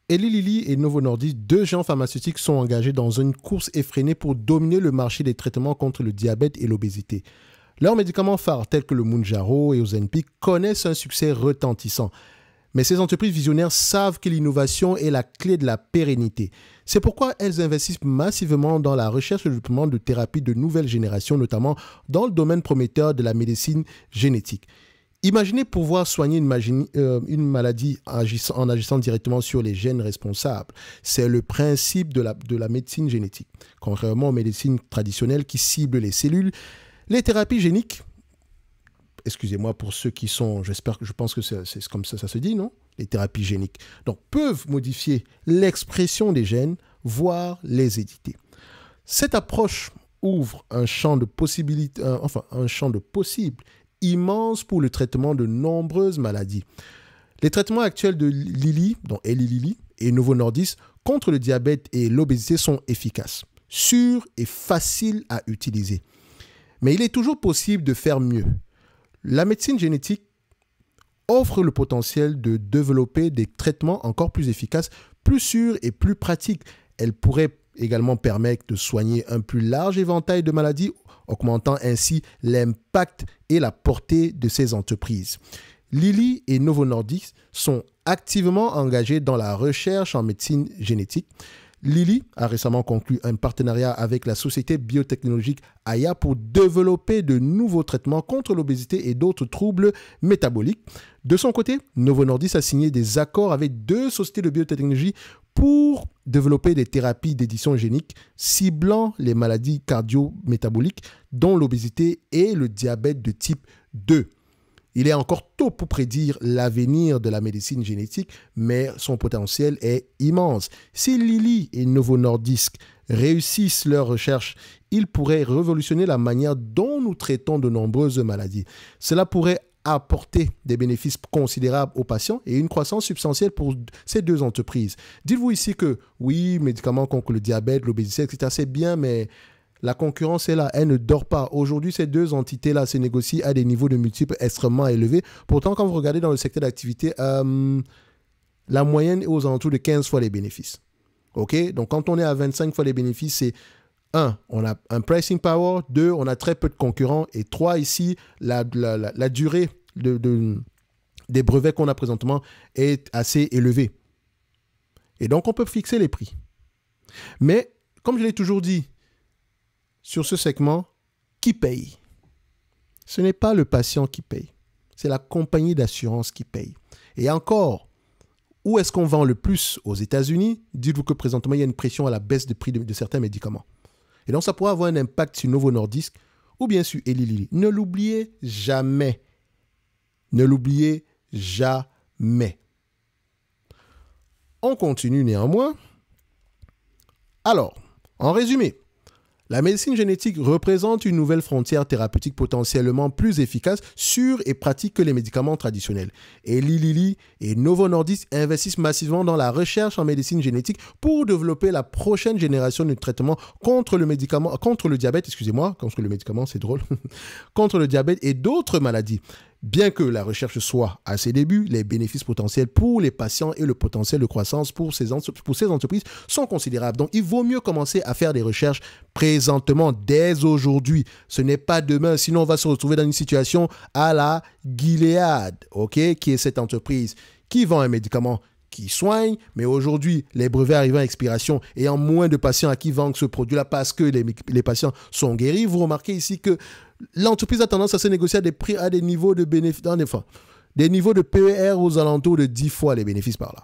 Eli Lilly et Novo Nordisk, deux géants pharmaceutiques, sont engagés dans une course effrénée pour dominer le marché des traitements contre le diabète et l'obésité. Leurs médicaments phares, tels que le Mounjaro et Ozempic, connaissent un succès retentissant. Mais ces entreprises visionnaires savent que l'innovation est la clé de la pérennité. C'est pourquoi elles investissent massivement dans la recherche et le développement de thérapies de nouvelle génération, notamment dans le domaine prometteur de la médecine génétique. Imaginez pouvoir soigner une maladie en agissant directement sur les gènes responsables. C'est le principe de la médecine génétique. Contrairement aux médecines traditionnelles qui ciblent les cellules, les thérapies géniques, excusez-moi pour ceux qui sont, je pense que c'est comme ça se dit, non? Les thérapies géniques. Donc, peuvent modifier l'expression des gènes, voire les éditer. Cette approche ouvre un champ de possibilités, un champ de possibles immense pour le traitement de nombreuses maladies. Les traitements actuels de Lilly, dont Eli Lilly et Novo Nordisk, contre le diabète et l'obésité sont efficaces, sûrs et faciles à utiliser. Mais il est toujours possible de faire mieux. La médecine génétique offre le potentiel de développer des traitements encore plus efficaces, plus sûrs et plus pratiques. Elle pourrait également permettre de soigner un plus large éventail de maladies, augmentant ainsi l'impact et la portée de ces entreprises. Lilly et Novo Nordisk sont activement engagés dans la recherche en médecine génétique. Lilly a récemment conclu un partenariat avec la société biotechnologique Aya pour développer de nouveaux traitements contre l'obésité et d'autres troubles métaboliques. De son côté, Novo Nordisk a signé des accords avec deux sociétés de biotechnologie pour développer des thérapies d'édition génique ciblant les maladies cardio-métaboliques, dont l'obésité et le diabète de type 2. Il est encore tôt pour prédire l'avenir de la médecine génétique, mais son potentiel est immense. Si Lilly et Novo Nordisk réussissent leurs recherches, ils pourraient révolutionner la manière dont nous traitons de nombreuses maladies. Cela pourrait apporter des bénéfices considérables aux patients et une croissance substantielle pour ces deux entreprises. Dites-vous ici que oui, médicaments contre le diabète, l'obésité, etc., c'est bien, mais la concurrence est là, elle ne dort pas. Aujourd'hui, ces deux entités-là se négocient à des niveaux de multiples extrêmement élevés. Pourtant, quand vous regardez dans le secteur d'activité, la moyenne est aux alentours de 15 fois les bénéfices. OK? Donc, quand on est à 25 fois les bénéfices, c'est 1, on a un pricing power. 2, on a très peu de concurrents. Et 3, ici, la durée des brevets qu'on a présentement est assez élevée. Et donc, on peut fixer les prix. Mais, comme je l'ai toujours dit, sur ce segment, qui paye? Ce n'est pas le patient qui paye. C'est la compagnie d'assurance qui paye. Et encore, où est-ce qu'on vend le plus aux États-Unis? Dites-vous que présentement, il y a une pression à la baisse de prix de certains médicaments. Et donc, ça pourrait avoir un impact sur Novo Nordisk ou bien sur Eli Lilly. Ne l'oubliez jamais. Ne l'oubliez jamais. On continue néanmoins. Alors, en résumé, la médecine génétique représente une nouvelle frontière thérapeutique potentiellement plus efficace, sûre et pratique que les médicaments traditionnels. Eli Lilly et Novo Nordisk investissent massivement dans la recherche en médecine génétique pour développer la prochaine génération de traitements contre le diabète, c'est drôle, contre le diabète et d'autres maladies. Bien que la recherche soit à ses débuts, les bénéfices potentiels pour les patients et le potentiel de croissance pour ces entreprises sont considérables. Donc, il vaut mieux commencer à faire des recherches présentement, dès aujourd'hui. Ce n'est pas demain, sinon on va se retrouver dans une situation à la Gilead, ok, qui est cette entreprise qui vend un médicament qui soigne, mais aujourd'hui, les brevets arrivent à expiration et en moins de patients à qui vendent ce produit-là parce que les patients sont guéris. Vous remarquez ici que l'entreprise a tendance à se négocier à des prix, à des niveaux de bénéfices, des niveaux de PER aux alentours de 10 fois les bénéfices par là.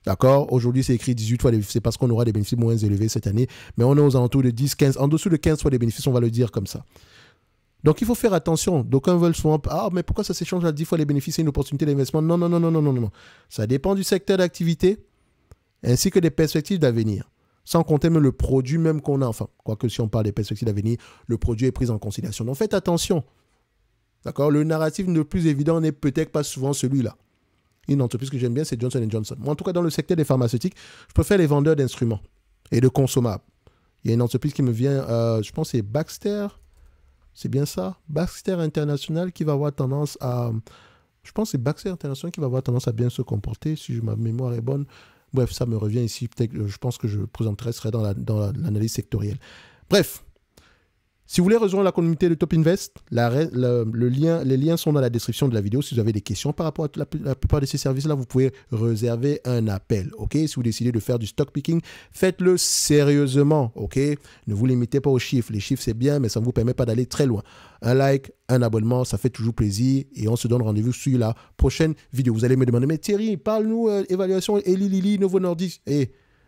D'accord? Aujourd'hui, c'est écrit 18 fois les bénéfices, c'est parce qu'on aura des bénéfices moins élevés cette année, mais on est aux alentours de 10, 15, en dessous de 15 fois les bénéfices, on va le dire comme ça. Donc, il faut faire attention. D'aucuns veulent swamp. Ah, mais pourquoi ça s'échange à 10 fois les bénéfices et une opportunité d'investissement? Non, non, non, non, non, non, non. Ça dépend du secteur d'activité ainsi que des perspectives d'avenir. Sans compter même le produit même qu'on a. Enfin, quoique si on parle des perspectives d'avenir, le produit est pris en considération. Donc, faites attention. D'accord? Le narratif le plus évident n'est peut-être pas souvent celui-là. Une entreprise que j'aime bien, c'est Johnson & Johnson. Moi, en tout cas, dans le secteur des pharmaceutiques, je préfère les vendeurs d'instruments et de consommables. Il y a une entreprise qui me vient, je pense que c'est Baxter. C'est bien ça? Baxter International qui va avoir tendance à... Je pense que c'est Baxter International qui va avoir tendance à bien se comporter, si ma mémoire est bonne. Bref, ça me revient ici. Peut-être, je pense que je présenterai dans l'analyse sectorielle. Bref. Si vous voulez rejoindre la communauté de Top Invest, les liens sont dans la description de la vidéo. Si vous avez des questions par rapport à la plupart de ces services-là, vous pouvez réserver un appel. Ok? Si vous décidez de faire du stock picking, faites-le sérieusement. Ok? Ne vous limitez pas aux chiffres. Les chiffres, c'est bien, mais ça ne vous permet pas d'aller très loin. Un like, un abonnement, ça fait toujours plaisir. Et on se donne rendez-vous sur la prochaine vidéo. Vous allez me demander, mais Thierry, parle-nous évaluation Eli Lilly, Novo Nordisk.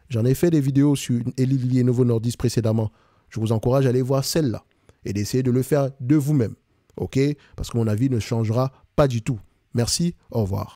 J'en ai fait des vidéos sur Eli Lilly et Novo Nordisk précédemment. Je vous encourage à aller voir celle-là et d'essayer de le faire de vous-même. OK? Parce que mon avis ne changera pas du tout. Merci, au revoir.